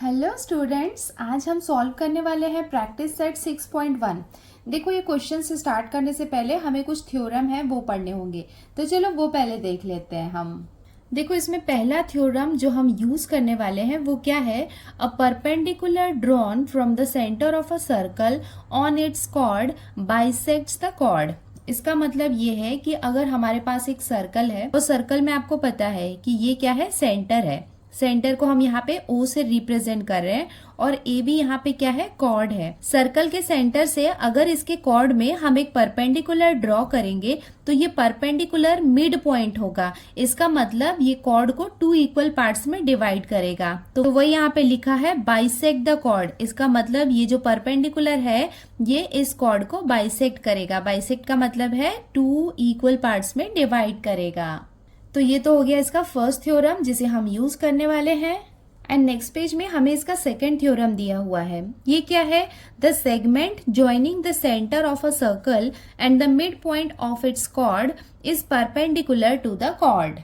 Hello students, आज हम solve करने वाले हैं प्रैक्टिस सेट 6.1। देखो, ये क्वेश्चन से स्टार्ट करने से पहले हमें कुछ थ्योरम है वो पढ़ने होंगे, तो चलो वो पहले देख लेते हैं हम। देखो, इसमें पहला थ्योरम जो हम यूज करने वाले हैं वो क्या है। A perpendicular drawn from the centre of a circle on its chord bisects the chord. इसका मतलब ये है कि अगर हमारे पास एक सर्कल है, तो सर्कल में आपको पता है कि ये क्या है, सेंटर है। सेंटर को हम यहाँ पे O से रिप्रेजेंट कर रहे हैं और ए भी यहाँ पे क्या है, कॉर्ड है। सर्कल के सेंटर से अगर इसके कॉर्ड में हम एक परपेंडिकुलर ड्रॉ करेंगे तो ये परपेंडिकुलर मिड पॉइंट होगा। इसका मतलब ये कॉर्ड को 2 इक्वल पार्ट्स में डिवाइड करेगा। तो वही यहाँ पे लिखा है बाइसेक्ट द कॉर्ड। इसका मतलब ये जो परपेंडिकुलर है ये इस कॉर्ड को बाइसेक्ट करेगा। बाइसेक्ट का मतलब है 2 इक्वल पार्ट्स में डिवाइड करेगा। तो ये तो हो गया इसका फर्स्ट थ्योरम जिसे हम यूज करने वाले हैं। एंड नेक्स्ट पेज में हमें इसका सेकंड थ्योरम दिया हुआ है। ये क्या है, the segment joining the centre of a circle and the mid point of its chord is perpendicular to the chord.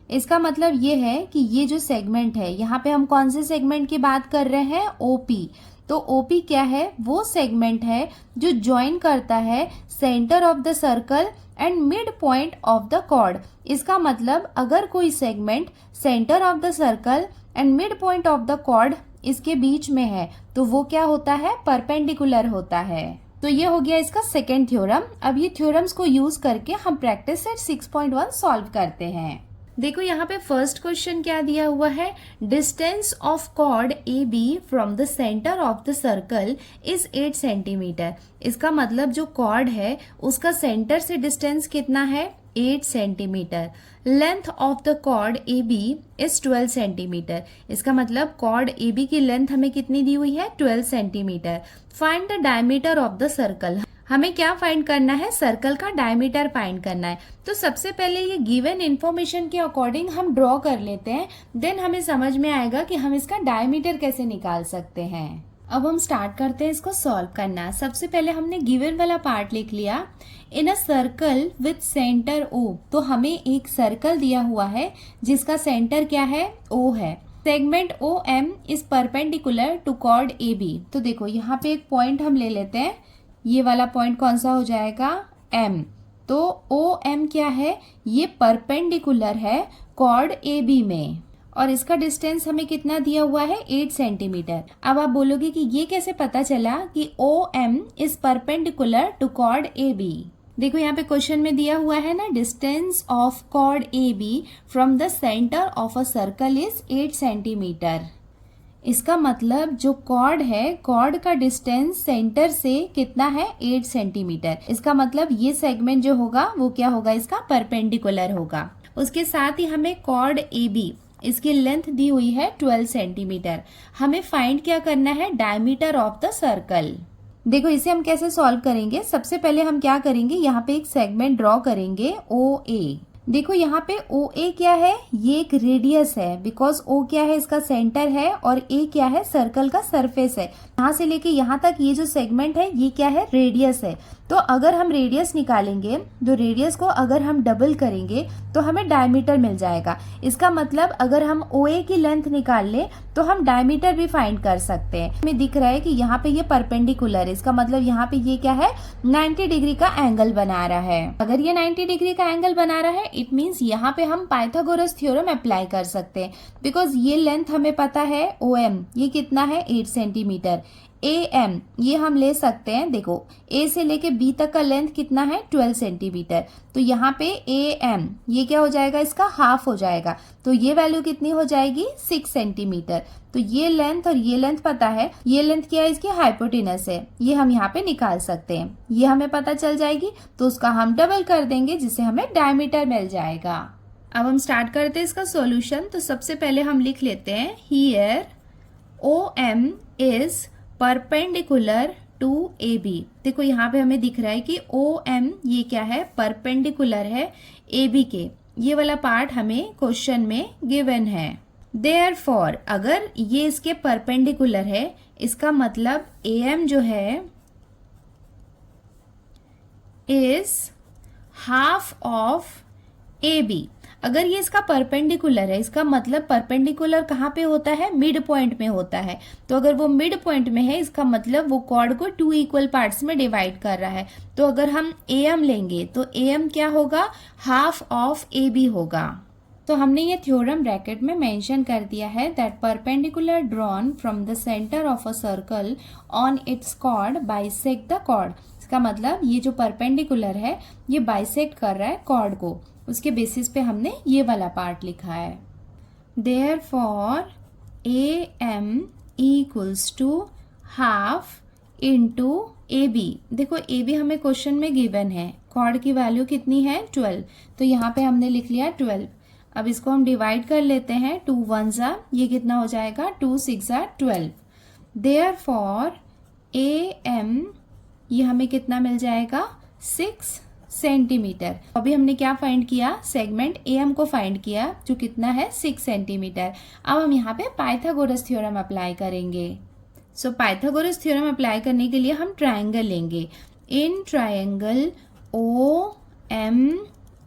इसका मतलब ये है कि ये जो सेगमेंट है, यहाँ पे हम कौन से सेगमेंट की बात कर रहे हैं, ओपी। तो ओपी क्या है, वो सेगमेंट है जो ज्वाइन करता है centre of the circle and mid point of the chord. इसका मतलब अगर कोई segment centre of the circle and mid point of the chord इसके बीच में है तो वो क्या होता है, परपेंडिकुलर होता है। तो ये हो गया इसका सेकेंड थ्योरम। अब ये थ्योरम्स को यूज करके हम प्रैक्टिस सेट 6.1 सॉल्व करते हैं। देखो, यहाँ पे फर्स्ट क्वेश्चन क्या दिया हुआ है, distance of chord A B from the centre of the circle is 8 centimetre. इसका मतलब जो कॉर्ड है उसका सेंटर से डिस्टेंस कितना है, 8 centimetre. Length of the chord A B is 12 centimetre. इसका मतलब कॉर्ड ए बी की लेंथ हमें कितनी दी हुई है, 12 centimetre. Find the diameter of the circle. हमें क्या फाइंड करना है, सर्कल का डायमीटर फाइंड करना है। तो सबसे पहले ये गिवन इन्फॉर्मेशन के अकॉर्डिंग हम ड्रॉ कर लेते हैं, देन हमें समझ में आएगा कि हम इसका डायमीटर कैसे निकाल सकते हैं। अब हम स्टार्ट करते हैं इसको सॉल्व करना। सबसे पहले हमने गिवन वाला पार्ट लिख लिया। In a circle with centre O, तो हमें एक सर्कल दिया हुआ है जिसका सेंटर क्या है, O है। Segment OM is perpendicular to chord AB। तो देखो, यहाँ पे एक पॉइंट हम ले लेते हैं। ये वाला पॉइंट कौन सा हो जाएगा, M। तो OM क्या है, ये परपेंडिकुलर है कॉर्ड AB में और इसका डिस्टेंस हमें कितना दिया हुआ है, 8 सेंटीमीटर। अब आप बोलोगे कि ये कैसे पता चला कि OM is perpendicular to chord AB। देखो, यहाँ पे क्वेश्चन में दिया हुआ है ना, distance of chord AB from the centre of a circle is 8 centimetre. इसका मतलब जो कॉर्ड है, कॉर्ड का डिस्टेंस सेंटर से कितना है, 8 सेंटीमीटर। इसका मतलब ये सेगमेंट जो होगा वो क्या होगा, इसका परपेंडिकुलर होगा। उसके साथ ही हमें कॉर्ड AB, इसकी लेंथ दी हुई है 12 सेंटीमीटर। हमें फाइंड क्या करना है, डायमीटर ऑफ द सर्कल। देखो, इसे हम कैसे सॉल्व करेंगे। सबसे पहले हम क्या करेंगे, यहाँ पे एक सेगमेंट ड्रॉ करेंगे OA। देखो, यहाँ पे OA क्या है, ये एक रेडियस है, बिकॉज O क्या है, इसका सेंटर है और A क्या है, सर्कल का सरफेस है। यहाँ से लेके यहाँ तक ये जो सेगमेंट है ये क्या है, रेडियस है। तो अगर हम रेडियस निकालेंगे, तो रेडियस को अगर हम डबल करेंगे तो हमें डायमीटर मिल जाएगा। इसका मतलब अगर हम OA की लेंथ निकाल ले तो हम डायमीटर भी फाइंड कर सकते हैं। हमें दिख रहा है कि यहाँ पे ये परपेंडिकुलर है, इसका मतलब यहाँ पे ये क्या है, 90 डिग्री का एंगल बना रहा है। अगर ये 90 डिग्री का एंगल बना रहा है, इट मीन्स यहाँ पे हम पाइथागोरस थ्योरम अप्लाई कर सकते हैं। बिकॉज ये लेंथ हमें पता है OM, ये कितना है, 8 सेंटीमीटर। AM ये हम ले सकते हैं। देखो, A से लेके B तक का लेंथ कितना है, 12 सेंटीमीटर। तो यहाँ पे AM ये क्या हो जाएगा, इसका हाफ हो जाएगा। तो ये वैल्यू कितनी हो जाएगी, 6 सेंटीमीटर। तो ये लेंथ और ये लेंथ पता है, ये लेंथ क्या है, इसकी हाइपोटेनस है, ये हम यहाँ पे निकाल सकते हैं। ये हमें पता चल जाएगी तो उसका हम डबल कर देंगे जिससे हमें डायमीटर मिल जाएगा। अब हम स्टार्ट करते हैं इसका सॉल्यूशन। तो सबसे पहले हम लिख लेते हैं, here OM is perpendicular to AB। देखो, यहाँ पे हमें दिख रहा है कि OM ये क्या है, परपेंडिकुलर है AB के। ये वाला पार्ट हमें क्वेश्चन में गिवन है। देयरफॉर अगर ये इसके परपेंडिकुलर है, इसका मतलब AM जो है is half of A B. अगर ये इसका परपेंडिकुलर है, इसका मतलब परपेंडिकुलर कहाँ पे होता है, मिड पॉइंट में होता है। तो अगर वो मिड पॉइंट में है, इसका मतलब वो कॉर्ड को 2 इक्वल पार्ट्स में डिवाइड कर रहा है। तो अगर हम ए एम लेंगे तो ए एम क्या होगा, हाफ ऑफ ए बी होगा। तो हमने ये थ्योरम ब्रैकेट में मेंशन कर दिया है that perpendicular drawn from the centre of a circle on its chord bisect the chord. इसका मतलब ये जो परपेंडिकुलर है ये बाइसेक्ट कर रहा है कॉर्ड को, उसके बेसिस पे हमने ये वाला पार्ट लिखा है। Therefore A M equals to half into A B. देखो ए बी हमें क्वेश्चन में गिवन है, कॉर्ड की वैल्यू कितनी है 12, तो यहाँ पे हमने लिख लिया 12। अब इसको हम डिवाइड कर लेते हैं, 2 1 ज़ा, ये कितना हो जाएगा 2 6 ज़ा 12। देयरफॉर ए एम ये हमें कितना मिल जाएगा 6 सेंटीमीटर। अभी हमने क्या फाइंड किया, सेगमेंट ए एम को फाइंड किया जो कितना है 6 सेंटीमीटर। अब हम यहाँ पे पाइथागोरस थ्योरम अप्लाई करेंगे। सो पाइथागोरस थ्योरम अप्लाई करने के लिए हम ट्राइंगल लेंगे। इन ट्राइंगल ओ एम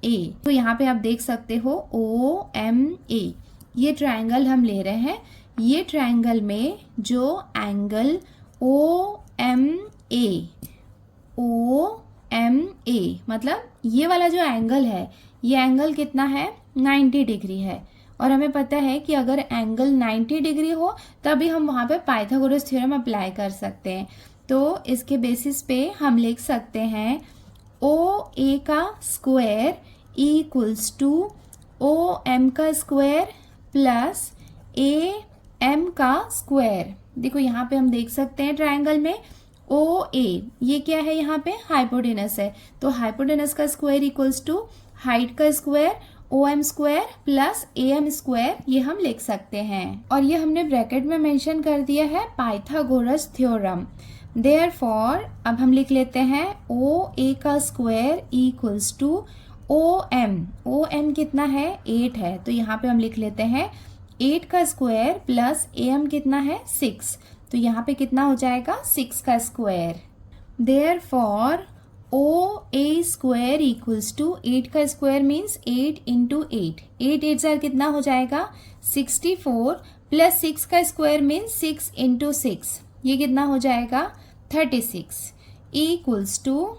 ए, तो यहाँ पे आप देख सकते हो ओ एम ए, ये ट्राइंगल हम ले रहे हैं। ये ट्राइंगल में जो angle O M A, O M A मतलब ये वाला जो एंगल है, ये एंगल कितना है 90 डिग्री है। और हमें पता है कि अगर एंगल 90 डिग्री हो तभी हम वहाँ पे पाइथागोरस थ्योरम अप्लाई कर सकते हैं। तो इसके बेसिस पे हम लिख सकते हैं ओ ए का square equals to O M का स्क्वायर प्लस ए एम का स्क्वायर। देखो यहाँ पे हम देख सकते हैं ट्राइंगल में ओ ए, ये क्या है यहाँ पे हाइपोटेनस है, तो हाइपोटेनस का स्क्वायर इक्वल्स टू हाइट का square O M square plus A M square, ये हम लिख सकते हैं। और ये हमने ब्रैकेट में मेंशन कर दिया है पाइथागोरस थ्योरम। देयरफॉर अब हम लिख लेते हैं ओ ए का square equals to O M कितना है 8 है, तो यहाँ पे हम लिख लेते हैं 8 का स्क्वायर प्लस ए एम कितना है 6, तो यहाँ पे कितना हो जाएगा 6 का square. Therefore O A square equals to 8 का स्क्वायर मीन्स 8 इंटू 8, 8 8 जार कितना हो जाएगा 64 प्लस 6 का स्क्वायर मीन्स 6 इंटू 6, ये कितना हो जाएगा 36 equals to,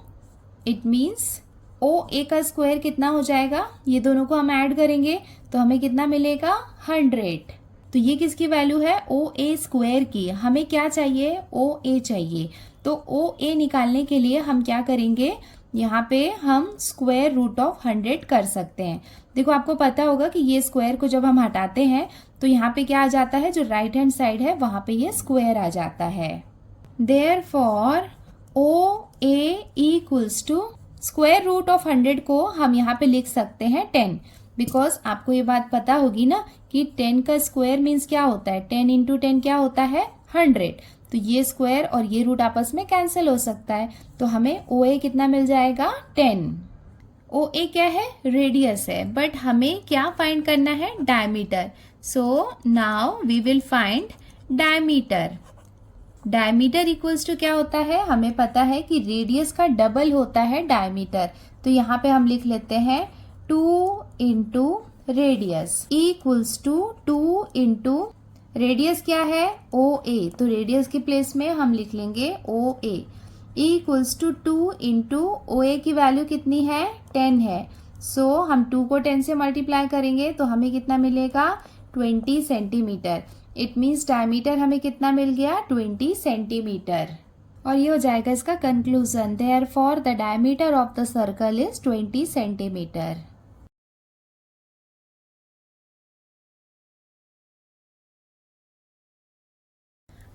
it means O A का स्क्वायर कितना हो जाएगा, ये दोनों को हम ऐड करेंगे तो हमें कितना मिलेगा 100। तो ये किसकी वैल्यू है ओ ए स्क्वायर की, हमें क्या चाहिए ओ ए चाहिए। तो ओ ए निकालने के लिए हम क्या करेंगे, यहाँ पे हम स्क्वायर रूट ऑफ 100 कर सकते हैं। देखो आपको पता होगा कि ये स्क्वायर को जब हम हटाते हैं तो यहाँ पे क्या आ जाता है, जो राइट हैंड साइड है वहां पे ये स्क्वायर आ जाता है। Therefore O A equals to square root of 100 को हम यहाँ पे लिख सकते हैं 10, बिकॉज आपको ये बात पता होगी ना कि 10 का स्क्वायर मीन्स क्या होता है, 10 इंटू 10 क्या होता है 100। तो ये स्क्वायर और ये रूट आपस में कैंसिल हो सकता है, तो हमें ओ ए कितना मिल जाएगा 10। ओ ए क्या है, रेडियस है, बट हमें क्या फाइंड करना है, diameter. So now we will find diameter. Diameter equals to क्या होता है, हमें पता है कि रेडियस का डबल होता है डायमीटर, तो यहाँ पे हम लिख लेते हैं 2 into radius equals to 2 into radius क्या है ओ ए, तो रेडियस की प्लेस में हम लिख लेंगे ओ A equals to 2 into O ए की वैल्यू कितनी है 10 है। सो हम 2 को 10 से मल्टीप्लाई करेंगे तो हमें कितना मिलेगा 20 सेंटीमीटर। इट मीन्स डायमीटर हमें कितना मिल गया 20 सेंटीमीटर। और ये हो जाएगा इसका conclusion, therefore the diameter of the circle is 20 centimetre.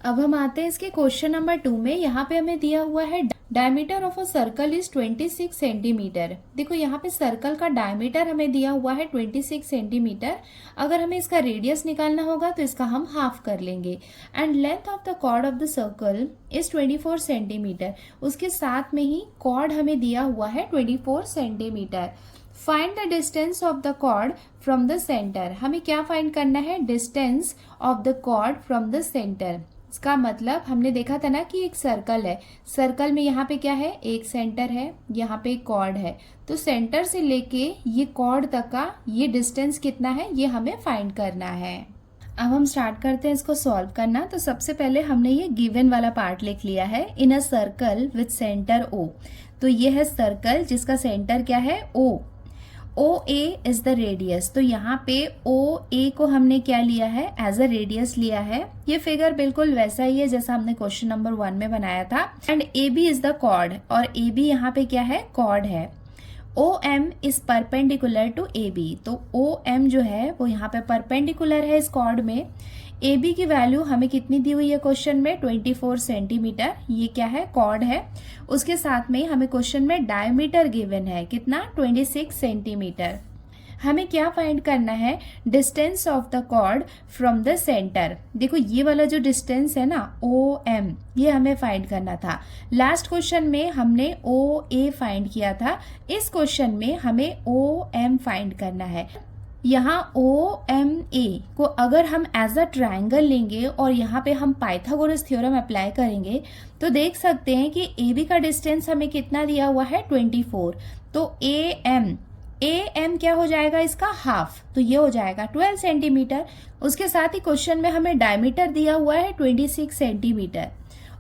अब हम आते हैं इसके क्वेश्चन नंबर 2 में। यहाँ पे हमें दिया हुआ है diameter of a circle is 26 centimetre. देखो यहाँ पे सर्कल का डायमीटर हमें दिया हुआ है 26 सेंटीमीटर। अगर हमें इसका रेडियस निकालना होगा तो इसका हम हाफ कर लेंगे। And length of the chord of the circle is 24 centimetre. उसके साथ में ही कॉर्ड हमें दिया हुआ है 24 centimetre. Find the distance of the chord from the centre. हमें क्या फाइंड करना है, distance of the chord from the centre. इसका मतलब हमने देखा था ना कि एक सर्कल है, सर्कल में यहाँ पे क्या है, एक सेंटर है, यहाँ पे एक कॉर्ड है, तो सेंटर से लेके ये कॉर्ड तक का ये डिस्टेंस कितना है ये हमें फाइंड करना है। अब हम स्टार्ट करते हैं इसको सॉल्व करना। तो सबसे पहले हमने ये गिवन वाला पार्ट लिख लिया है, in a circle with centre O. तो ये है सर्कल जिसका सेंटर क्या है, O. O A is the radius. तो यहाँ पे ओ ए को हमने क्या लिया है, एज अ रेडियस लिया है। ये फिगर बिल्कुल वैसा ही है जैसा हमने क्वेश्चन नंबर 1 में बनाया था। And A B is the chord, और ए बी यहाँ पे क्या है, कॉर्ड है। O M is perpendicular to A B. तो ओ एम जो है वो यहाँ पे परपेंडिकुलर है इस कॉर्ड में। ए बी की वैल्यू हमें कितनी दी हुई है क्वेश्चन में, 24 सेंटीमीटर। ये क्या है, कॉर्ड है। उसके साथ में हमें क्वेश्चन में डायमीटर गिवन है, कितना, 26 सेंटीमीटर। हमें क्या फाइंड करना है, distance of the chord from the centre. देखो ये वाला जो डिस्टेंस है ना, ओ एम, ये हमें फाइंड करना था। लास्ट क्वेश्चन में हमने ओ ए फाइंड किया था, इस क्वेश्चन में हमें ओ एम फाइंड करना है। यहाँ ओ एम ए को अगर हम एज अ ट्राइंगल लेंगे और यहाँ पे हम पाइथागोरस थ्योरम अप्लाई करेंगे तो देख सकते हैं कि ए बी का डिस्टेंस हमें कितना दिया हुआ है, 24। तो ए एम क्या हो जाएगा इसका, हाफ। तो ये हो जाएगा 12 सेंटीमीटर। उसके साथ ही क्वेश्चन में हमें डायमीटर दिया हुआ है 26 सेंटीमीटर,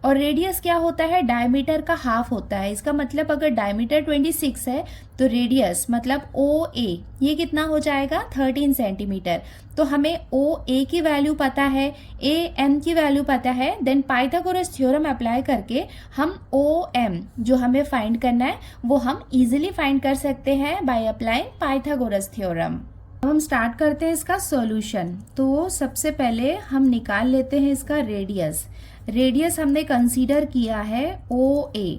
और रेडियस क्या होता है, डायमीटर का हाफ होता है। इसका मतलब अगर डायमीटर 26 है तो रेडियस मतलब ओ ए ये कितना हो जाएगा, 13 सेंटीमीटर। तो हमें ओ ए की वैल्यू पता है, ए एम की वैल्यू पता है, देन पाइथागोरस थ्योरम अप्लाई करके हम ओ एम जो हमें फाइंड करना है वो हम इजीली फाइंड कर सकते हैं बाय अप्लाइंग पाइथागोरस थ्योरम। अब हम स्टार्ट करते हैं इसका सॉल्यूशन। तो सबसे पहले हम निकाल लेते हैं इसका रेडियस। रेडियस हमने कंसीडर किया है ओ ए।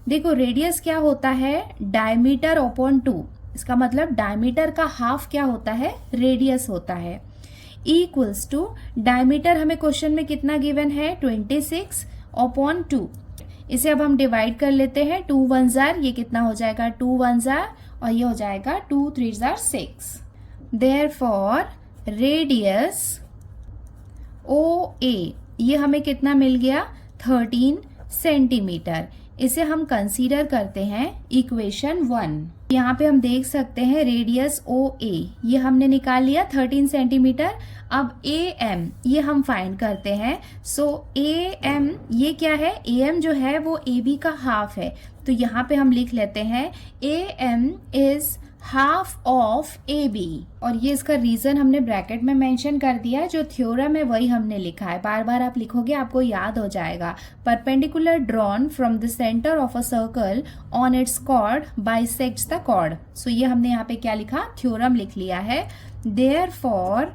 देखो रेडियस क्या होता है, डायमीटर अपॉन 2। इसका मतलब डायमीटर का हाफ क्या होता है, रेडियस होता है। इक्वल्स टू डायमीटर हमें क्वेश्चन में कितना गिवन है, 26 अपॉन 2। इसे अब हम डिवाइड कर लेते हैं, 2 1 जार, ये कितना हो जाएगा, 2 1 जार, और ये हो जाएगा 2 3 जार 6। देयरफॉर रेडियस ओ ए ये हमें कितना मिल गया, 13 सेंटीमीटर। इसे हम कंसीडर करते हैं इक्वेशन 1। यहाँ पे हम देख सकते हैं रेडियस ओ ए ये हमने निकाल लिया 13 सेंटीमीटर। अब ए एम ये हम फाइंड करते हैं। सो ए एम ये क्या है, ए एम जो है वो ए बी का हाफ है। तो यहाँ पे हम लिख लेते हैं A M is half of A B, और ये इसका रीजन हमने ब्रैकेट में मेंशन कर दिया। जो थ्योरम है वही हमने लिखा है, बार बार आप लिखोगे आपको याद हो जाएगा। Perpendicular drawn from the centre of a circle on its chord bisects the chord. So ये हमने यहाँ पे क्या लिखा, थ्योरम लिख लिया है। Therefore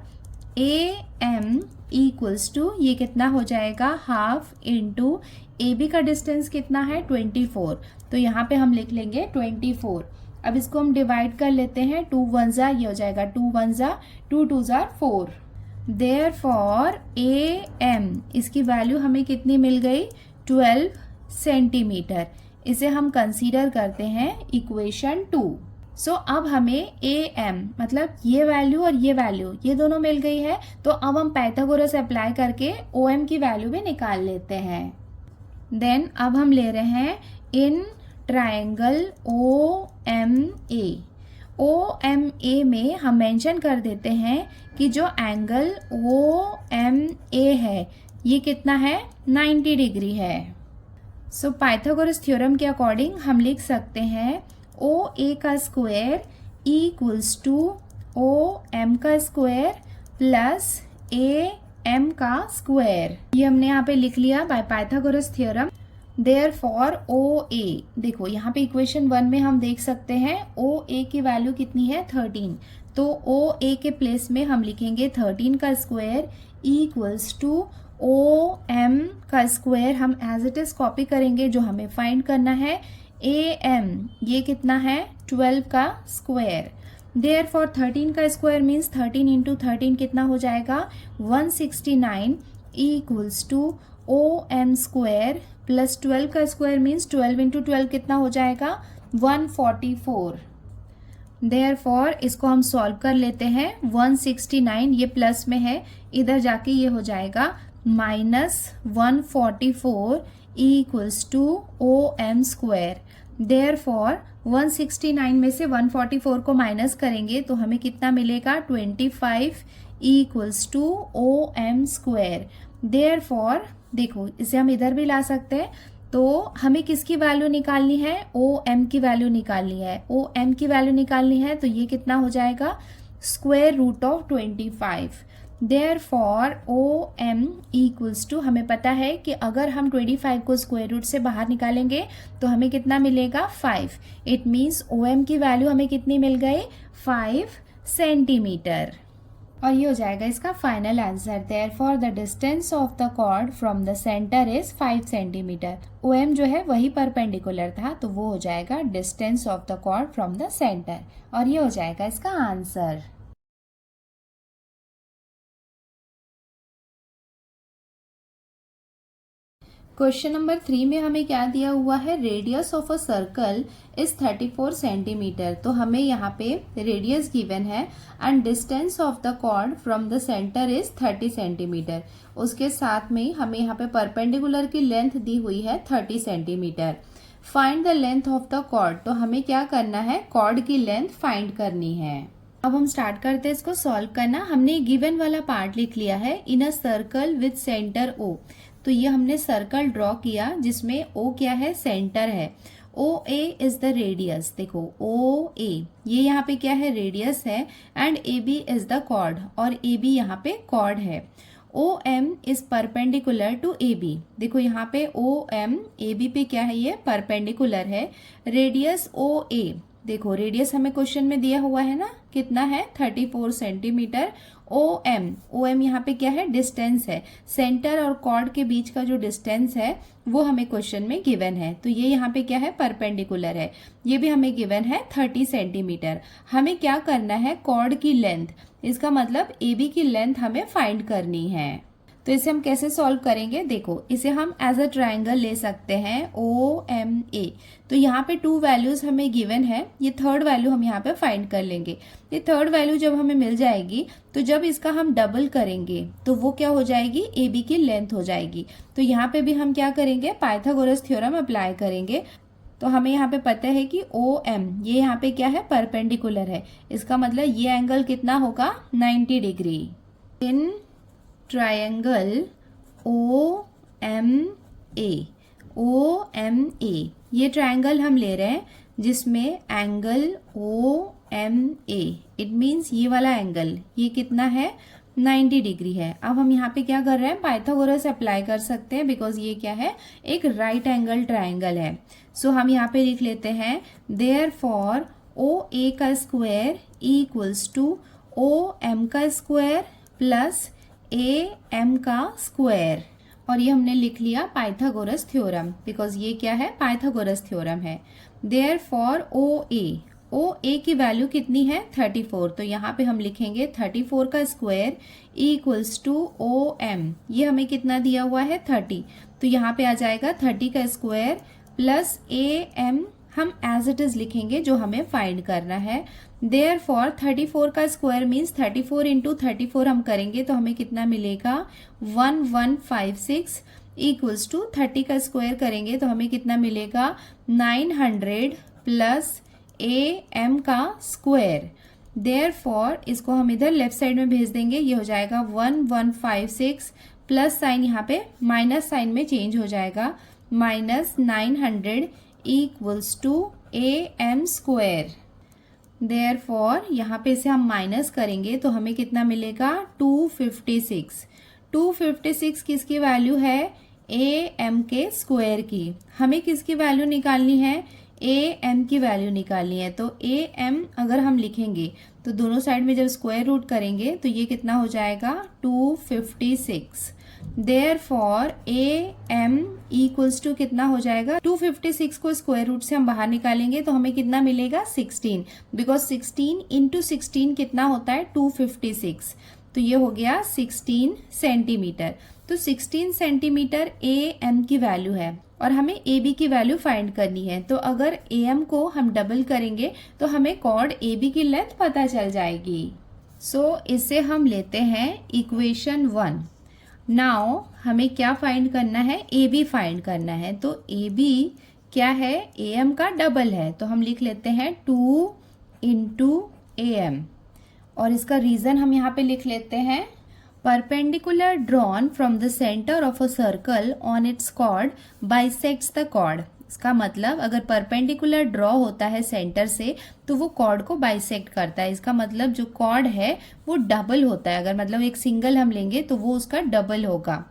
A M equals to ये कितना हो जाएगा, हाफ इंटू ए बी का डिस्टेंस कितना है, 24। तो यहाँ पे हम लिख लेंगे 24। अब इसको हम डिवाइड कर लेते हैं, 2 1 जार, ये हो जाएगा 2 1 जार, 2 2 जार 4। देयरफॉर ए एम इसकी वैल्यू हमें कितनी मिल गई, 12 सेंटीमीटर। इसे हम कंसीडर करते हैं इक्वेशन 2। सो अब हमें ए एम मतलब ये वैल्यू और ये वैल्यू ये दोनों मिल गई है। तो अब हम पाइथागोरस अप्लाई करके ओ एम की वैल्यू भी निकाल लेते हैं। देन अब हम ले रहे हैं in triangle O M A. O M A में हम मेंशन कर देते हैं कि जो एंगल ओ एम ए है ये कितना है, 90 डिग्री है। सो पाइथागोरस थ्योरम के अकॉर्डिंग हम लिख सकते हैं ओ ए का square equals to O M का स्क्वायर प्लस ए एम का स्क्वायर। ये हमने यहाँ पे लिख लिया by Pythagoras theorem. Therefore O A, देखो यहाँ पे इक्वेशन 1 में हम देख सकते हैं ओ ए की वैल्यू कितनी है, 13। तो ओ ए के प्लेस में हम लिखेंगे 13 का square equals to O M का स्क्वायर हम एज इट इज कॉपी करेंगे जो हमें फाइंड करना है। ए एम ये कितना है, 12 का स्क्वायर। देयरफॉर 13 का स्क्वायर मीन्स 13 इंटू 13 कितना हो जाएगा, 169 equals to O M square plus 12 का स्क्वायर मीन्स 12 इंटू 12 कितना हो जाएगा, 144। देयरफॉर इसको हम सॉल्व कर लेते हैं। 169 ये प्लस में है, इधर जाके ये हो जाएगा minus 144 equals to OM square. Therefore 169 में से 144 को माइनस करेंगे तो हमें कितना मिलेगा 25 equals to OM square. Therefore देखो इसे हम इधर भी ला सकते हैं, तो हमें किसकी वैल्यू निकालनी है, OM की वैल्यू निकालनी है। OM की वैल्यू निकालनी है तो ये कितना हो जाएगा square root of 25। Therefore OM equals to, हमें पता है कि अगर हम 25 को स्क्वायर रूट से बाहर निकालेंगे तो हमें कितना मिलेगा 5। इट मीन्स OM की वैल्यू हमें कितनी मिल गई 5 सेंटीमीटर। और ये हो जाएगा इसका final answer. Therefore the distance of the chord from the centre is 5 centimetre. OM जो है वही परपेंडिकुलर था तो वो हो जाएगा distance of the chord from the centre, और ये हो जाएगा इसका आंसर। क्वेश्चन नंबर 3 में हमें क्या दिया हुआ है, radius of a circle is 34 centimetre. तो हमें यहाँ पे रेडियस गिवन है and distance of the chord from the centre is 30 centimetre. उसके साथ में हमें यहाँ पे परपेंडिकुलर की लेंथ दी हुई है 30 centimetre. Find the length of the chord, तो हमें क्या करना है, कॉर्ड की लेंथ फाइंड करनी है। अब हम स्टार्ट करते हैं इसको सॉल्व करना। हमने गिवन वाला पार्ट लिख लिया है, in a circle with centre O। तो ये हमने सर्कल ड्रॉ किया जिसमें O क्या है, सेंटर है। OA is the radius. देखो OA ये यहाँ पे क्या है, रेडियस है and AB is the chord, और AB यहाँ पे कॉर्ड है। OM is perpendicular to AB। देखो यहाँ पे OM AB पे क्या है, ये परपेंडिकुलर है। रेडियस OA, देखो रेडियस हमें क्वेश्चन में दिया हुआ है ना, कितना है 34 सेंटीमीटर। OM यहाँ पे क्या है, डिस्टेंस है। सेंटर और कॉर्ड के बीच का जो डिस्टेंस है वो हमें क्वेश्चन में गिवन है, तो ये यहाँ पे क्या है, परपेंडिकुलर है। ये भी हमें गिवन है 30 सेंटीमीटर। हमें क्या करना है, कॉर्ड की लेंथ, इसका मतलब AB की लेंथ हमें फाइंड करनी है। तो इसे हम कैसे सॉल्व करेंगे, देखो इसे हम एज अ ट्रायंगल ले सकते हैं OMA। तो यहाँ पे 2 वैल्यूज हमें गिवन है, ये थर्ड वैल्यू हम यहाँ पे फाइंड कर लेंगे। ये थर्ड वैल्यू जब हमें मिल जाएगी तो जब इसका हम डबल करेंगे तो वो क्या हो जाएगी, AB की लेंथ हो जाएगी। तो यहाँ पे भी हम क्या करेंगे, पाइथागोरस थ्योरम अप्लाई करेंगे। तो हमें यहाँ पे पता है कि OM ये यहाँ पे क्या है, परपेंडिकुलर है। इसका मतलब ये एंगल कितना होगा, 90 डिग्री। इन ट्रायंगल OMA ये ट्रायंगल हम ले रहे हैं जिसमें एंगल OMA, इट मीन्स ये वाला एंगल ये कितना है, 90 डिग्री है। अब हम यहाँ पे क्या कर रहे हैं, पाइथागोरस अप्लाई कर सकते हैं बिकॉज ये क्या है, एक राइट एंगल ट्रायंगल है। सो हम यहाँ पे लिख लेते हैं, देयरफॉर OA का स्क्वायर इक्वल्स टू OM का स्क्वायर प्लस AM का स्क्वायर। और ये हमने लिख लिया पाइथागोरस थ्योरम बिकॉज ये क्या है, पाइथागोरस थ्योरम है। देयरफॉर OA की वैल्यू कितनी है, 34। तो यहाँ पे हम लिखेंगे 34 का स्क्वायर इक्वल्स टू OM, ये हमें कितना दिया हुआ है 30। तो यहाँ पे आ जाएगा 30 का स्क्वायर प्लस AM हम एज इट इज लिखेंगे जो हमें फाइंड करना है। देयरफॉर 34 का स्क्वायर मीन्स 34 इंटू 34 हम करेंगे तो हमें कितना मिलेगा, 1156 इक्वल्स टू 30 का स्क्वायर करेंगे तो हमें कितना मिलेगा, 900 प्लस AM का स्क्वायर। देयरफॉर इसको हम इधर लेफ्ट साइड में भेज देंगे, ये हो जाएगा 1156 प्लस साइन यहाँ पे माइनस साइन में चेंज हो जाएगा, minus 900 equals to AM square. Therefore यहाँ पे इसे हम माइनस करेंगे तो हमें कितना मिलेगा, 256। 256 किसकी वैल्यू है, AM के स्क्वायर की। हमें किसकी वैल्यू निकालनी है, AM की वैल्यू निकालनी है। तो AM अगर हम लिखेंगे तो दोनों साइड में जब स्क्वायर रूट करेंगे तो ये कितना हो जाएगा, 256। देयरफॉर AM इक्वल्स टू कितना हो जाएगा, 256 को स्क्वायर रूट से हम बाहर निकालेंगे तो हमें कितना मिलेगा, 16। बिकॉज 16 इंटू 16 कितना होता है, 256। तो ये हो गया 16 सेंटीमीटर। तो 16 सेंटीमीटर AM की वैल्यू है और हमें AB की वैल्यू फाइंड करनी है। तो अगर AM को हम डबल करेंगे तो हमें कॉर्ड AB की लेंथ पता चल जाएगी। सो इससे हम लेते हैं इक्वेशन 1। नाउ हमें क्या फाइंड करना है, ए बी फाइंड करना है। तो ए बी क्या है, ए एम का डबल है, तो हम लिख लेते हैं 2 इंटू ए एम। और इसका रीज़न हम यहाँ पे लिख लेते हैं, perpendicular drawn from the centre of a circle on its chord bisects the chord. इसका मतलब अगर परपेंडिकुलर ड्रॉ होता है सेंटर से तो वो कॉर्ड को बाइसेक्ट करता है। इसका मतलब जो कॉर्ड है वो डबल होता है, अगर मतलब एक सिंगल हम लेंगे तो वो उसका डबल होगा।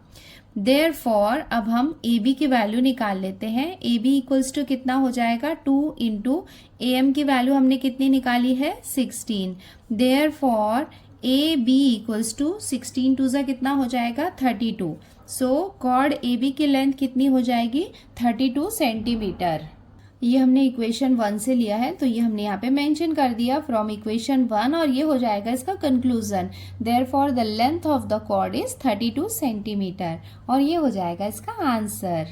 देयरफॉर अब हम ए बी की वैल्यू निकाल लेते हैं। ए बी इक्वल्स टू कितना हो जाएगा, 2 इंटू ए एम की वैल्यू हमने कितनी निकाली है, 16। Therefore A B equals to 16 टू ज़ा कितना हो जाएगा, 32। सो कॉर्ड ए बी की लेंथ कितनी हो जाएगी, 32 सेंटीमीटर। ये हमने इक्वेशन 1 से लिया है, तो ये हमने यहाँ पे मेंशन कर दिया फ्रॉम इक्वेशन 1, और ये हो जाएगा इसका conclusion. Therefore the length of the chord is 32 centimetre, और ये हो जाएगा इसका आंसर।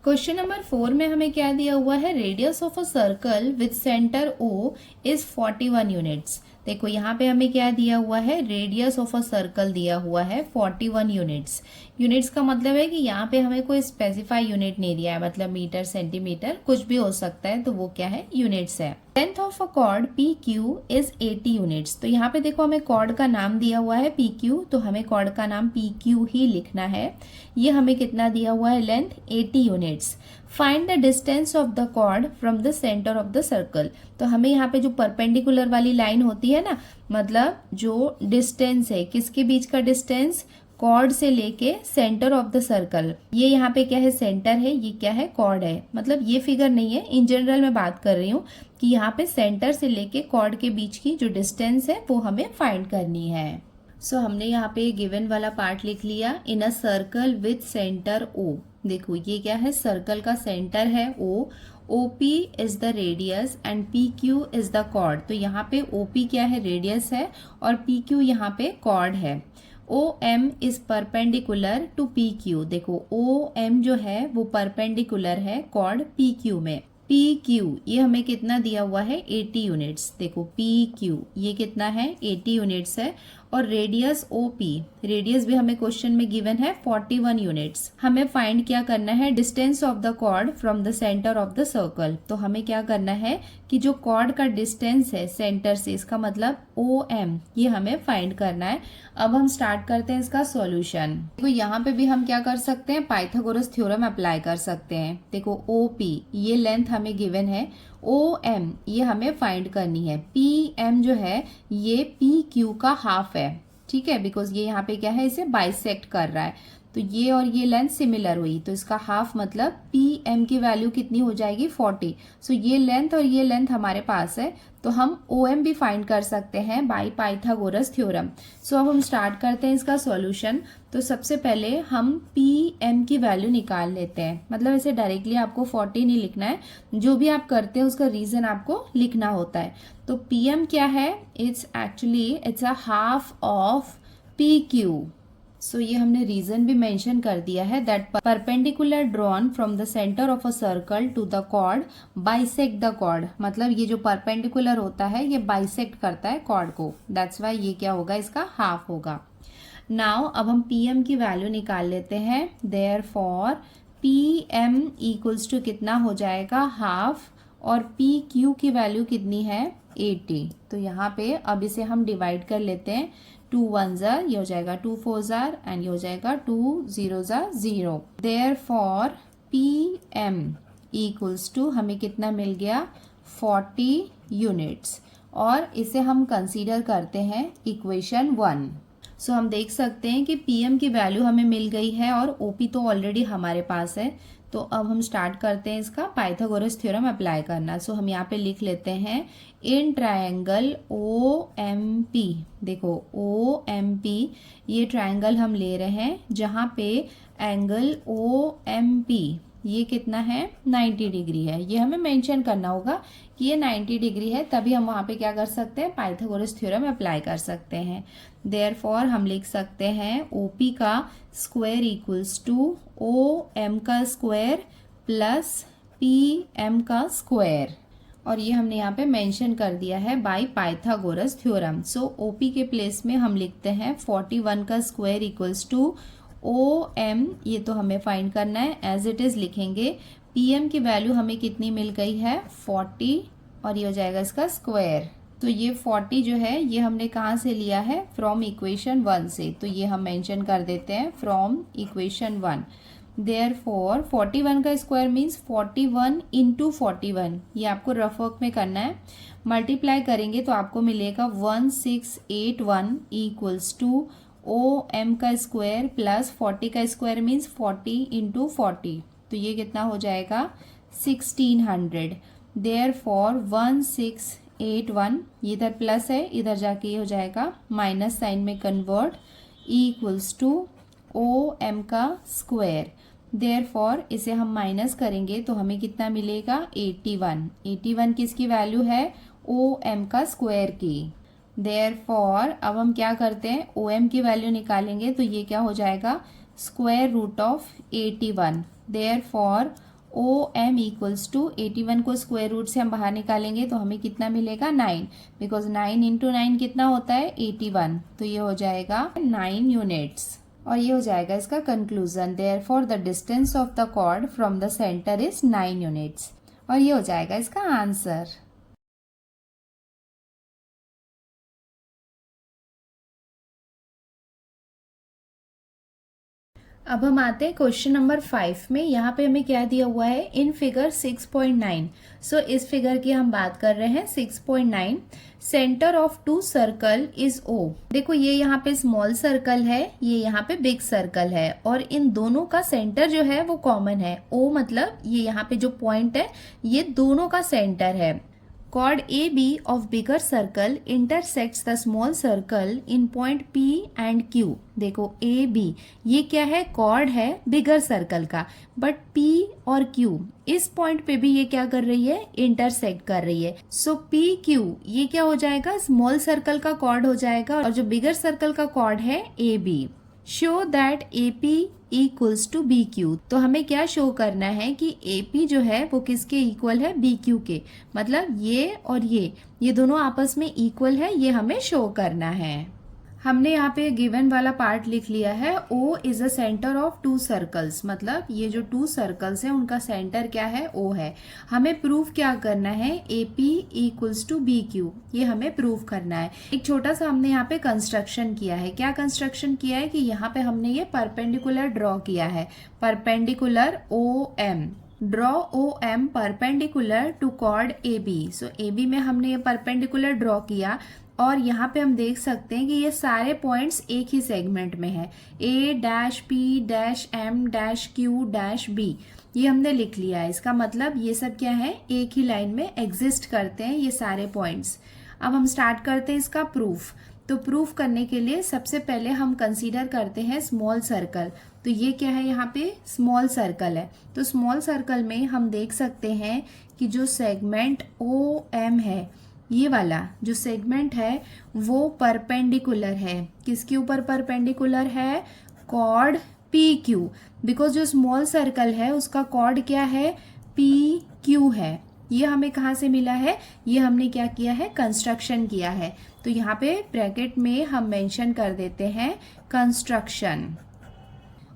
क्वेश्चन नंबर 4 में हमें क्या दिया हुआ है, radius of a circle with centre O is 41 units. देखो यहाँ पे हमें क्या दिया हुआ है, रेडियस ऑफ अ सर्कल दिया हुआ है 41 यूनिट्स। यूनिट्स का मतलब है कि यहाँ पे हमें कोई स्पेसिफाई यूनिट नहीं दिया है, मतलब मीटर सेंटीमीटर कुछ भी हो सकता है, तो वो क्या है, यूनिट्स है। Length of a cord P Q is 80 units. तो यहाँ पे देखो हमें कॉर्ड का नाम दिया हुआ है पी क्यू, तो हमें कॉर्ड का नाम पी क्यू ही लिखना है। ये हमें कितना दिया हुआ है, length 80 units. Find the distance of the chord from the centre of the circle. तो हमें यहाँ पे जो परपेंडिकुलर वाली लाइन होती है ना, मतलब जो डिस्टेंस है, किसके बीच का डिस्टेंस, कॉर्ड से लेके सेंटर ऑफ द सर्कल। ये यहाँ पे क्या है, सेंटर है, ये क्या है, कॉर्ड है। मतलब ये फिगर नहीं है, इन जनरल मैं बात कर रही हूँ कि यहाँ पे सेंटर से लेके कॉर्ड के बीच की जो डिस्टेंस है वो हमें फाइंड करनी है। सो हमने यहाँ पे गिवन वाला पार्ट लिख लिया, in a circle with centre O. देखो ये क्या है, सर्कल का सेंटर है O, OP is the radius and PQ is the chord. तो यहाँ पे OP क्या है, रेडियस है, और PQ यहाँ पे कॉर्ड है। OM is perpendicular to PQ। देखो OM जो है वो परपेंडिकुलर है कॉर्ड PQ में। PQ ये हमें कितना दिया हुआ है, 80 यूनिट्स। देखो PQ ये कितना है, 80 यूनिट्स है। और रेडियस OP, रेडियस भी हमें क्वेश्चन में गिवन है 41 यूनिट्स। हमें फाइंड क्या करना है, distance of the chord from the centre of the circle. तो हमें क्या करना है कि जो कॉर्ड का डिस्टेंस है सेंटर से, इसका मतलब OM, ये हमें फाइंड करना है। अब हम स्टार्ट करते हैं इसका सॉल्यूशन। देखो यहाँ पे भी हम क्या कर सकते हैं, पाइथागोरस थ्योरम अप्लाई कर सकते हैं। देखो OP ये लेंथ हमें गिवन है, OM ये हमें फाइंड करनी है, PM जो है ये PQ का हाफ है, ठीक है, बिकॉज ये यहाँ पे क्या है, इसे बाइसेक्ट कर रहा है। तो ये और ये लेंथ सिमिलर हुई, तो इसका हाफ मतलब PM की वैल्यू कितनी हो जाएगी, 40। सो ये लेंथ और ये लेंथ हमारे पास है, तो हम OM भी फाइंड कर सकते हैं बाय पाइथागोरस थ्योरम। सो अब हम स्टार्ट करते हैं इसका सॉल्यूशन। तो सबसे पहले हम PM की वैल्यू निकाल लेते हैं, मतलब इसे डायरेक्टली आपको 40 नहीं लिखना है, जो भी आप करते हैं उसका रीजन आपको लिखना होता है। तो PM क्या है, it's a half of PQ। So ये हमने रीजन भी मेंशन कर दिया है, that perpendicular drawn from the centre of a circle to the chord bisect the chord. मतलब ये जो परपेंडिकुलर होता है ये बाइसेक्ट करता है कॉर्ड को, दैट्स वाई ये क्या होगा, इसका हाफ होगा। नाउ अब हम PM की वैल्यू निकाल लेते हैं। देयरफॉर PM इक्वल्स टू कितना हो जाएगा, हाफ, और PQ की वैल्यू कितनी है, 80। तो यहाँ पे अब इसे हम डिवाइड कर लेते हैं, 2 1 जार, ये हो जाएगा 2 4 जार, एंड ये हो जाएगा 2 0 जार 0। देयरफॉर PM इक्वल्स टू हमें कितना मिल गया, 40 यूनिट्स, और इसे हम कंसीडर करते हैं इक्वेशन 1। सो हम देख सकते हैं कि PM की वैल्यू हमें मिल गई है और OP तो ऑलरेडी हमारे पास है। तो अब हम स्टार्ट करते हैं इसका पाइथागोरस थ्योरम अप्लाई करना। सो हम यहाँ पे लिख लेते हैं, इन ट्रायंगल OMP। देखो OMP ये ट्रायंगल हम ले रहे हैं जहाँ पे एंगल OMP ये कितना है, 90 डिग्री है। ये हमें मेंशन करना होगा कि ये 90 डिग्री है, तभी हम वहाँ पे क्या कर सकते हैं, पाइथागोरस थ्योरम अप्लाई कर सकते हैं। देयरफॉर हम लिख सकते हैं OP का स्क्वायर इक्वल्स टू OM का स्क्वायर प्लस PM का स्क्वायर। और ये हमने यहाँ पे मेंशन कर दिया है by Pythagoras theorem. So OP के प्लेस में हम लिखते हैं 41 का square equals to O M, ये तो हमें फाइंड करना है, एज इट इज लिखेंगे। पी एम की वैल्यू हमें कितनी मिल गई है 40, और ये हो जाएगा इसका स्क्वायर। तो ये 40 जो है ये हमने कहाँ से लिया है, फ्रॉम इक्वेशन 1 से, तो ये हम मेंशन कर देते हैं फ्रॉम इक्वेशन 1। देयरफॉर 41 का स्क्वायर मीन्स 41 इंटू 41, ये आपको रफ वर्क में करना है। मल्टीप्लाई करेंगे तो आपको मिलेगा 1681 इक्वल्स टू ओ एम का स्क्वायर प्लस 40 का स्क्वायर मीन्स 40 इंटू 40, तो ये कितना हो जाएगा 1600। देयरफॉर 1681, ये इधर प्लस है, इधर जाके ये हो जाएगा माइनस साइन में convert, equals to O M का स्क्वायर। देयरफॉर इसे हम माइनस करेंगे तो हमें कितना मिलेगा 81। 81 किसकी वैल्यू है, ओ एम का स्क्वायर की। देयरफॉर अब हम क्या करते हैं, ओ एम की वैल्यू निकालेंगे तो ये क्या हो जाएगा square root of 81। Therefore O M equals to 81 को स्क्वायर रूट से हम बाहर निकालेंगे तो हमें कितना मिलेगा 9, बिकॉज 9 इंटू 9 कितना होता है 81, तो ये हो जाएगा 9 यूनिट्स। और ये हो जाएगा इसका conclusion, therefore the distance of the chord from the centre is 9 units, और ये हो जाएगा इसका आंसर। अब हम आते हैं क्वेश्चन नंबर 5 में। यहाँ पे हमें क्या दिया हुआ है, इन फिगर 6.9। सो इस फिगर की हम बात कर रहे हैं 6.9। Centre of to circle is O. देखो ये यहाँ पे स्मॉल सर्कल है, ये यहाँ पे बिग सर्कल है, और इन दोनों का सेंटर जो है वो कॉमन है। ओ मतलब ये यहाँ पे जो पॉइंट है ये दोनों का सेंटर है। Chord AB of bigger circle intersects the small circle in point P and Q। देखो AB ये क्या है, chord है बिगर सर्कल का, बट P और Q इस पॉइंट पे भी ये क्या कर रही है, इंटरसेक्ट कर रही है। सो PQ ये क्या हो जाएगा, स्मॉल सर्कल का chord हो जाएगा, और जो बिगर सर्कल का chord है AB। Show that AP equals to BQ। तो हमें क्या शो करना है कि AP जो है वो किसके इक्वल है, BQ के, मतलब ये और ये दोनों आपस में इक्वल है, ये हमें शो करना है। हमने यहाँ पे गिवन वाला पार्ट लिख लिया है, O is a centre of to circles, मतलब ये जो टू सर्कल्स हैं उनका सेंटर क्या है, O है। हमें प्रूफ क्या करना है, AP इक्वल्स टू BQ, ये हमें प्रूफ करना है। एक छोटा सा हमने यहाँ पे कंस्ट्रक्शन किया है। क्या कंस्ट्रक्शन किया है कि यहाँ पे हमने ये परपेंडिकुलर ड्रॉ किया है, perpendicular OM। Draw OM perpendicular to chord AB। So AB में हमने ये परपेंडिकुलर ड्रॉ किया, और यहाँ पे हम देख सकते हैं कि ये सारे पॉइंट्स एक ही सेगमेंट में है, A dash P dash M dash Q dash B, ये हमने लिख लिया है। इसका मतलब ये सब क्या है, एक ही लाइन में एग्जिस्ट करते हैं ये सारे पॉइंट्स। अब हम स्टार्ट करते हैं इसका प्रूफ। तो प्रूफ करने के लिए सबसे पहले हम कंसीडर करते हैं स्मॉल सर्कल। तो ये क्या है, यहाँ पे स्मॉल सर्कल है। तो स्मॉल सर्कल में हम देख सकते हैं कि जो सेगमेंट OM है, ये वाला जो सेगमेंट है वो परपेंडिकुलर है, किसके ऊपर परपेंडिकुलर है, कॉर्ड PQ। बिकॉज जो स्मॉल सर्कल है उसका कॉर्ड क्या है, PQ है। ये हमें कहाँ से मिला है, ये हमने क्या किया है, कंस्ट्रक्शन किया है। तो यहाँ पे ब्रैकेट में हम मेंशन कर देते हैं कंस्ट्रक्शन।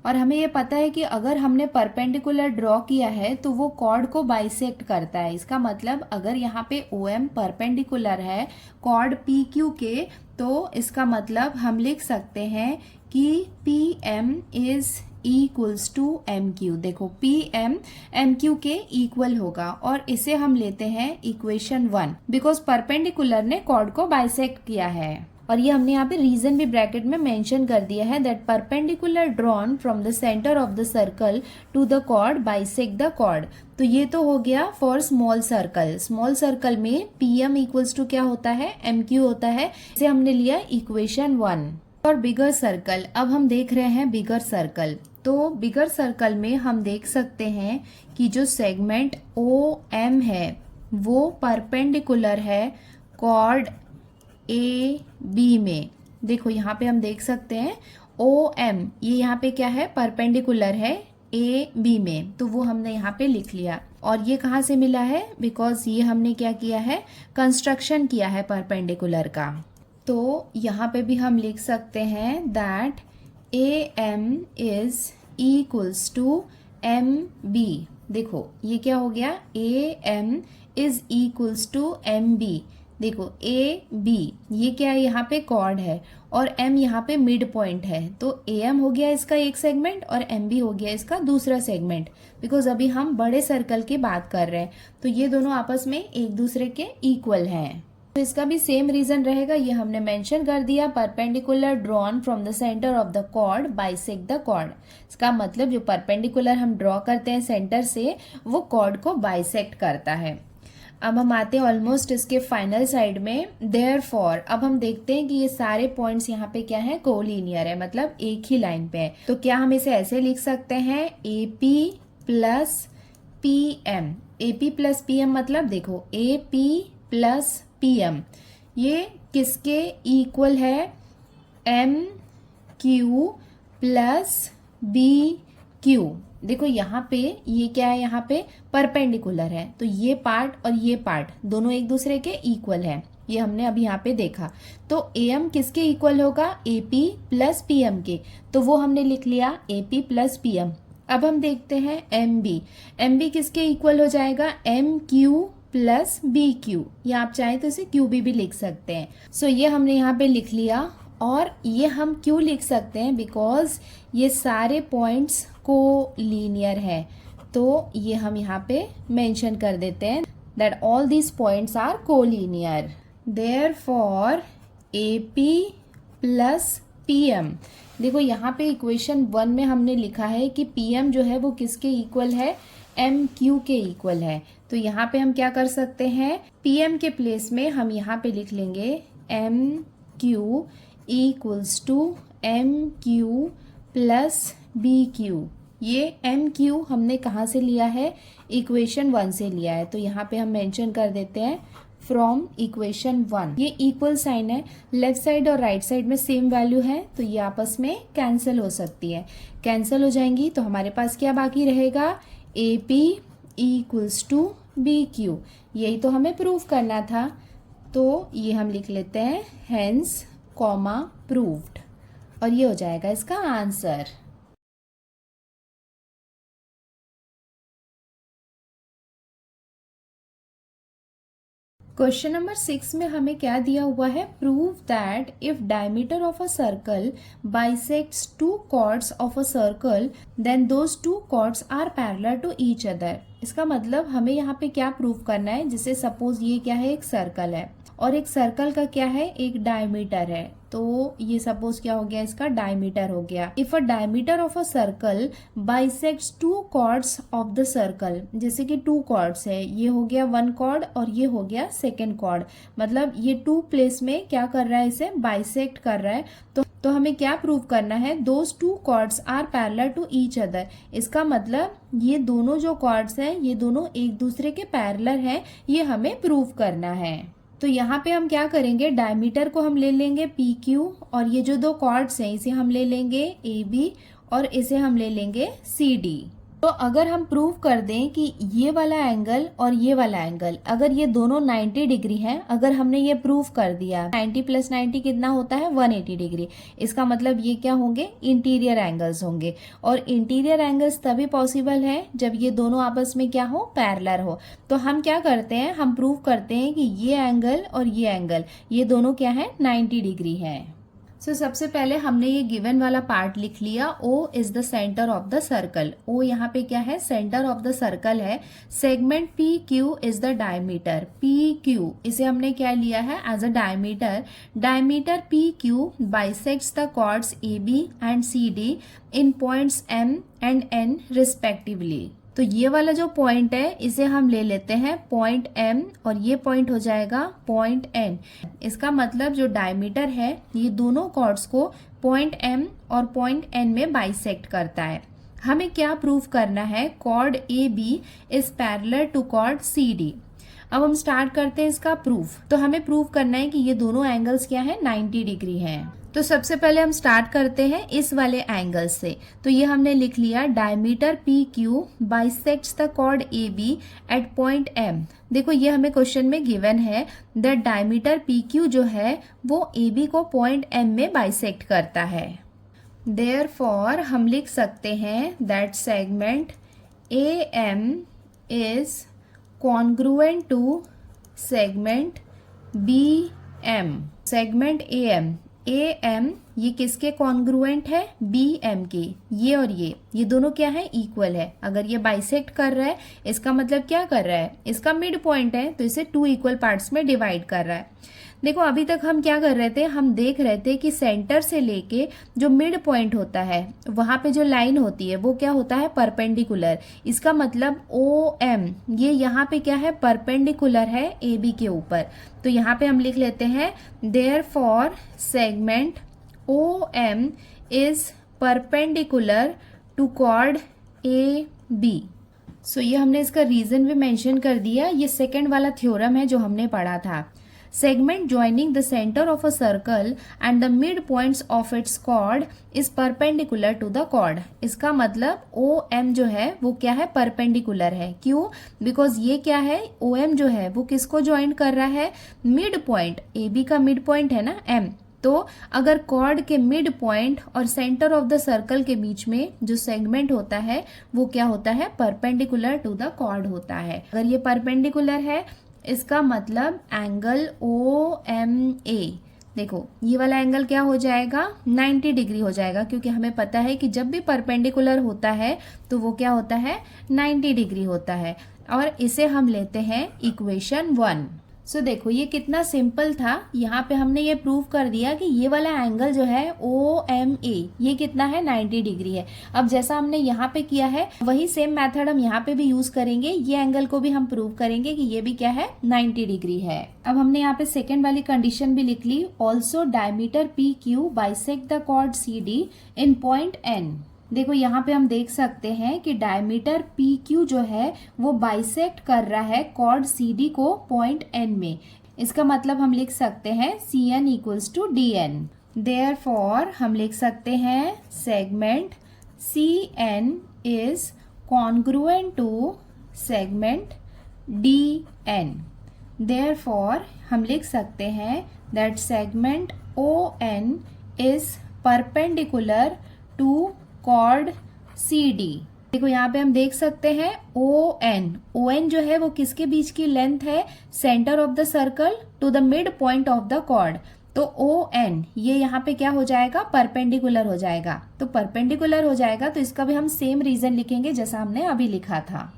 और हमें ये पता है कि अगर हमने परपेंडिकुलर ड्रॉ किया है तो वो कॉर्ड को बाइसेक्ट करता है। इसका मतलब अगर यहाँ पे OM परपेंडिकुलर है कॉर्ड PQ के, तो इसका मतलब हम लिख सकते हैं कि PM is equals to MQ। देखो PM MQ के इक्वल होगा, और इसे हम लेते हैं इक्वेशन 1, बिकॉज परपेंडिकुलर ने कॉर्ड को बाइसेक्ट किया है। और ये हमने यहाँ पे रीजन भी ब्रैकेट में मेंशन कर दिया है, that perpendicular drawn from the centre of the circle to the chord bisect the chord. तो ये तो हो गया for small circle. Small circle में PM इक्वल्स टू क्या होता है, MQ होता है, इसे हमने लिया इक्वेशन 1। और बिगर सर्कल, अब हम देख रहे हैं बिगर सर्कल। तो बिगर सर्कल में हम देख सकते हैं कि जो सेगमेंट OM है वो परपेंडिकुलर है कॉर्ड AB में। देखो यहाँ पे हम देख सकते हैं OM, ये यहाँ पे क्या है, परपेंडिकुलर है ए बी में, तो वो हमने यहाँ पे लिख लिया। और ये कहाँ से मिला है, बिकॉज ये हमने क्या किया है, कंस्ट्रक्शन किया है परपेंडिकुलर का। तो यहाँ पे भी हम लिख सकते हैं that A M is equals to M B. देखो ये क्या हो गया, A M is equals to M B. देखो ए बी ये क्या है, यहाँ पे कॉर्ड है और एम यहाँ पे मिड पॉइंट है, तो ए एम हो गया इसका एक सेगमेंट और एम बी हो गया इसका दूसरा सेगमेंट, बिकॉज अभी हम बड़े सर्कल की बात कर रहे हैं, तो ये दोनों आपस में एक दूसरे के इक्वल हैं। तो इसका भी सेम रीजन रहेगा, ये हमने मेंशन कर दिया, perpendicular drawn from the centre of the chord bisect the chord. इसका मतलब जो परपेंडिकुलर हम ड्रॉ करते हैं सेंटर से, वो कॉर्ड को बाइसेक्ट करता है। अब हम आते हैं ऑलमोस्ट इसके फाइनल साइड में। देयरफॉर अब हम देखते हैं कि ये सारे पॉइंट्स यहाँ पे क्या है, कोलिनियर है, मतलब एक ही लाइन पे है। तो क्या हम इसे ऐसे लिख सकते हैं, A P plus P M. A P plus P M मतलब देखो A P plus P M ये किसके इक्वल है, M Q plus B Q. देखो यहाँ पे ये क्या है, यहाँ पे परपेंडिकुलर है, तो ये पार्ट और ये पार्ट दोनों एक दूसरे के इक्वल है, ये हमने अभी यहाँ पे देखा। तो ए एम किसके इक्वल होगा, A P plus P M के, तो वो हमने लिख लिया A P plus P M. अब हम देखते हैं एम बी। एम बी किसके इक्वल हो जाएगा, M Q plus B Q, या आप चाहें तो इसे क्यू बी भी लिख सकते हैं। सो ये हमने यहाँ पे लिख लिया। और ये हम क्यों लिख सकते हैं, बिकॉज ये सारे पॉइंट्स को लीनियर है, तो ये हम यहाँ पे मेंशन कर देते हैं that all these points are collinear. Therefore A P plus P M, देखो यहाँ पे इक्वेशन 1 में हमने लिखा है कि पी एम जो है वो किसके इक्वल है, एम क्यू के इक्वल है। तो यहाँ पे हम क्या कर सकते हैं, पी एम के प्लेस में हम यहाँ पे लिख लेंगे M Q equals to M Q plus B Q. ये एम क्यू हमने कहाँ से लिया है, इक्वेशन 1 से लिया है, तो यहाँ पे हम मेंशन कर देते हैं फ्रॉम इक्वेशन 1। ये इक्वल साइन है, लेफ्ट साइड और राइट साइड में सेम वैल्यू है, तो ये आपस में कैंसिल हो सकती है। कैंसिल हो जाएंगी तो हमारे पास क्या बाकी रहेगा, A P equals to B Q. यही तो हमें प्रूव करना था, तो ये हम लिख लेते हैं हेंस कॉमा प्रूव्ड, और ये हो जाएगा इसका आंसर। क्वेश्चन नंबर 6 में हमें क्या दिया हुआ है, prove that if diameter of a circle bisects two chords of a circle then those two chords are parallel to each other. इसका मतलब हमें यहाँ पे क्या प्रूव करना है, जैसे सपोज ये क्या है, एक सर्कल है और एक सर्कल का क्या है, एक डायमीटर है, तो ये सपोज क्या हो गया, इसका डायमीटर हो गया। If a diameter of a circle bisects two chords of the circle, जैसे कि 2 कॉर्ड्स है, ये हो गया 1 कॉर्ड और ये हो गया 2nd कॉर्ड, मतलब ये 2 प्लेस में क्या कर रहा है, इसे बाइसेक्ट कर रहा है। तो हमें क्या प्रूव करना है, those 2 chords are parallel to each other. इसका मतलब ये दोनों जो कॉर्ड्स हैं ये दोनों एक दूसरे के पैरेलल हैं, ये हमें प्रूव करना है। तो यहाँ पे हम क्या करेंगे, डायमीटर को हम ले लेंगे पी क्यू, और ये जो 2 कॉर्ड्स हैं इसे हम ले लेंगे ए बी, और इसे हम ले लेंगे सी डी। तो अगर हम प्रूव कर दें कि ये वाला एंगल और ये वाला एंगल, अगर ये दोनों 90 डिग्री हैं, अगर हमने ये प्रूव कर दिया, 90 प्लस 90 कितना होता है, 180 डिग्री। इसका मतलब ये क्या होंगे, इंटीरियर एंगल्स होंगे, और इंटीरियर एंगल्स तभी पॉसिबल है जब ये दोनों आपस में क्या हो, पैरेलल हो। तो हम क्या करते हैं, हम प्रूव करते हैं कि ये एंगल और ये एंगल, ये दोनों क्या है, 90 डिग्री है। सो सबसे पहले हमने ये गिवन वाला पार्ट लिख लिया, O is the centre of the circle. O यहाँ पे क्या है, सेंटर ऑफ द सर्कल है। Segment P Q is the diameter. P Q इसे हमने क्या लिया है, as a diameter. Diameter P Q bisects the chords A B and C D in points M and N respectively. तो ये वाला जो पॉइंट है इसे हम ले लेते हैं पॉइंट M, और ये पॉइंट हो जाएगा पॉइंट N। इसका मतलब जो डायमीटर है ये दोनों कॉर्ड्स को पॉइंट M और पॉइंट N में बाइसेक्ट करता है। हमें क्या प्रूव करना है, chord A B is parallel to chord C D. अब हम स्टार्ट करते हैं इसका प्रूफ। तो हमें प्रूव करना है कि ये दोनों एंगल्स क्या है, 90 डिग्री हैं। तो सबसे पहले हम स्टार्ट करते हैं इस वाले एंगल से। तो ये हमने लिख लिया, diameter P Q bisects the chord A B at point M. देखो ये हमें क्वेश्चन में गिवन है दैट डायमीटर पी क्यू जो है वो ए बी को पॉइंट एम में बाइसेक्ट करता है। देयरफॉर हम लिख सकते हैं that segment A M is congruent to segment B M. Segment A M ये किसके कॉन्ग्रुएंट है? बी एम के। ये और ये दोनों क्या है? इक्वल है। अगर ये बाइसेक्ट कर रहा है इसका मतलब क्या कर रहा है? इसका मिड पॉइंट है, तो इसे 2 इक्वल पार्ट्स में डिवाइड कर रहा है। देखो अभी तक हम क्या कर रहे थे, हम देख रहे थे कि सेंटर से लेके जो मिड पॉइंट होता है वहां पे जो लाइन होती है वो क्या होता है? परपेंडिकुलर। इसका मतलब ओ एम ये यहाँ पे क्या है? परपेंडिकुलर है ए बी के ऊपर। तो यहाँ पे हम लिख लेते हैं therefore segment O M is perpendicular to chord A B. So ये हमने इसका रीजन भी मेंशन कर दिया। ये सेकेंड वाला थ्योरम है जो हमने पढ़ा था। Segment joining the center of a circle and the midpoints of its chord is perpendicular to the chord। इसका मतलब OM जो है वो क्या है? परपेंडिकुलर है। क्यों? बिकॉज ये क्या है? OM जो है वो किसको ज्वाइन कर रहा है? Mid point. AB का मिड पॉइंट है ना M। तो अगर कॉर्ड के मिड पॉइंट और सेंटर ऑफ द सर्कल के बीच में जो सेगमेंट होता है वो क्या होता है? परपेंडिकुलर टू द कॉर्ड होता है। अगर ये परपेंडिकुलर है इसका मतलब एंगल ओ एम ए, देखो ये वाला एंगल क्या हो जाएगा? 90 डिग्री हो जाएगा, क्योंकि हमें पता है कि जब भी परपेंडिकुलर होता है तो वो क्या होता है? 90 डिग्री होता है। और इसे हम लेते हैं इक्वेशन 1। सो देखो ये कितना सिंपल था। यहाँ पे हमने ये प्रूव कर दिया कि ये वाला एंगल जो है ओ एम ए ये कितना है? 90 डिग्री है। अब जैसा हमने यहाँ पे किया है वही सेम मेथड हम यहाँ पे भी यूज करेंगे। ये एंगल को भी हम प्रूव करेंगे कि ये भी क्या है? 90 डिग्री है। अब हमने यहाँ पे सेकेंड वाली कंडीशन भी लिख ली, also diameter P Q bisect the chord C D in point N. देखो यहाँ पे हम देख सकते हैं कि डायमीटर पी क्यू जो है वो बाइसेक्ट कर रहा है कॉर्ड सी डी को पॉइंट एन में। इसका मतलब हम लिख सकते हैं C N equals to D N. Therefore हम लिख सकते हैं segment C N is congruent to segment D N. Therefore हम लिख सकते हैं that segment O N is perpendicular to chord C D. देखो यहाँ पे हम देख सकते हैं ओ एन जो है वो किसके बीच की लेंथ है? Centre of the circle to the mid point of the chord. तो ओ एन ये यहाँ पे क्या हो जाएगा? परपेंडिकुलर हो जाएगा। तो परपेंडिकुलर हो जाएगा तो इसका भी हम सेम रीजन लिखेंगे जैसा हमने अभी लिखा था।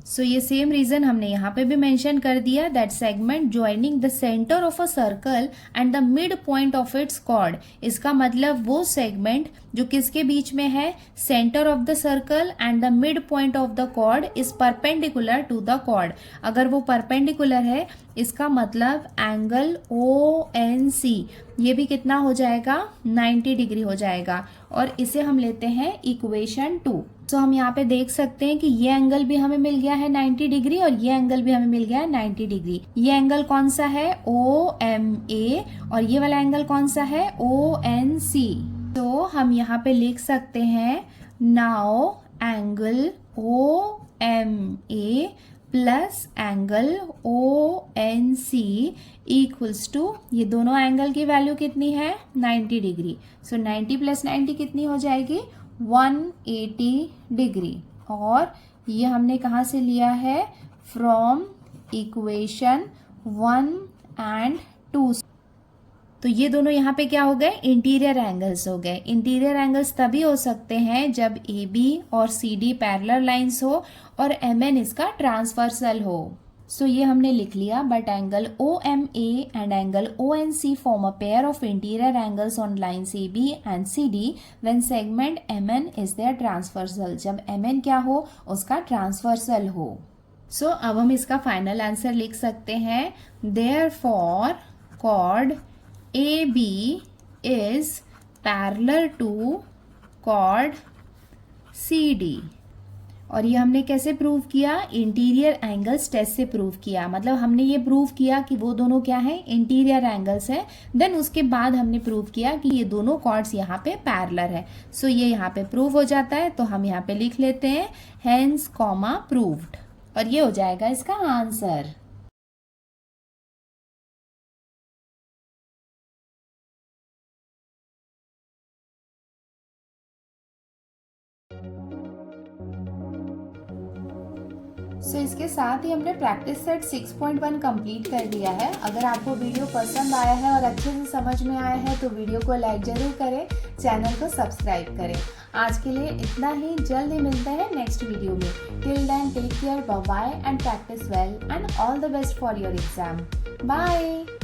सो ये सेम रीजन हमने यहाँ पे भी मेंशन कर दिया that segment joining the centre of a circle and the mid point of its chord. इसका मतलब वो सेगमेंट जो किसके बीच में है? Centre of the circle and the mid point of the chord is perpendicular to the chord. अगर वो परपेंडिकुलर है इसका मतलब एंगल ओ एन सी ये भी कितना हो जाएगा? 90 डिग्री हो जाएगा। और इसे हम लेते हैं इक्वेशन 2। तो हम यहाँ पे देख सकते हैं कि ये एंगल भी हमें मिल गया है 90 डिग्री और ये एंगल भी हमें मिल गया है 90 डिग्री। ये एंगल कौन सा है? O M A. और ये वाला एंगल कौन सा है? O N C. तो हम यहाँ पे लिख सकते हैं now angle O M A plus angle O N C equals to, ये दोनों एंगल की वैल्यू कितनी है? 90 डिग्री। सो 90 प्लस 90 कितनी हो जाएगी? 180 डिग्री। और ये हमने कहाँ से लिया है? From equation 1 and 2। तो ये दोनों यहाँ पे क्या हो गए? इंटीरियर एंगल्स हो गए। इंटीरियर एंगल्स तभी हो सकते हैं जब ए बी और सी डी पैरेलल लाइंस हो और एम एन इसका ट्रांसवर्सल हो। सो ये हमने लिख लिया, but angle O M A and angle O N C form a pair of interior angles on lines A B and C D when segment M N is their transversal. जब M N क्या हो? उसका transversal हो। सो अब हम इसका final answer लिख सकते हैं therefore chord AB is parallel to chord CD और ये हमने कैसे प्रूव किया, इंटीरियर एंगल्स टेस्ट से प्रूव किया। मतलब हमने ये प्रूव किया कि वो दोनों क्या है, इंटीरियर एंगल्स है। देन उसके बाद हमने प्रूव किया कि ये दोनों कॉर्ड्स यहाँ पे पैरेलल है। सो ये यहाँ पे प्रूव हो जाता है। तो हम यहाँ पे लिख लेते हैं हेंस कॉमा प्रूव्ड, और ये हो जाएगा इसका आंसर। सो इसके साथ ही हमने प्रैक्टिस सेट 6.1 कंप्लीट कर दिया है। अगर आपको वीडियो पसंद आया है और अच्छे से समझ में आया है तो वीडियो को लाइक जरूर करें, चैनल को सब्सक्राइब करें। आज के लिए इतना ही, जल्द ही मिलते हैं नेक्स्ट वीडियो में। Till then take care, bye bye and practise well and all the best for your exam. Bye.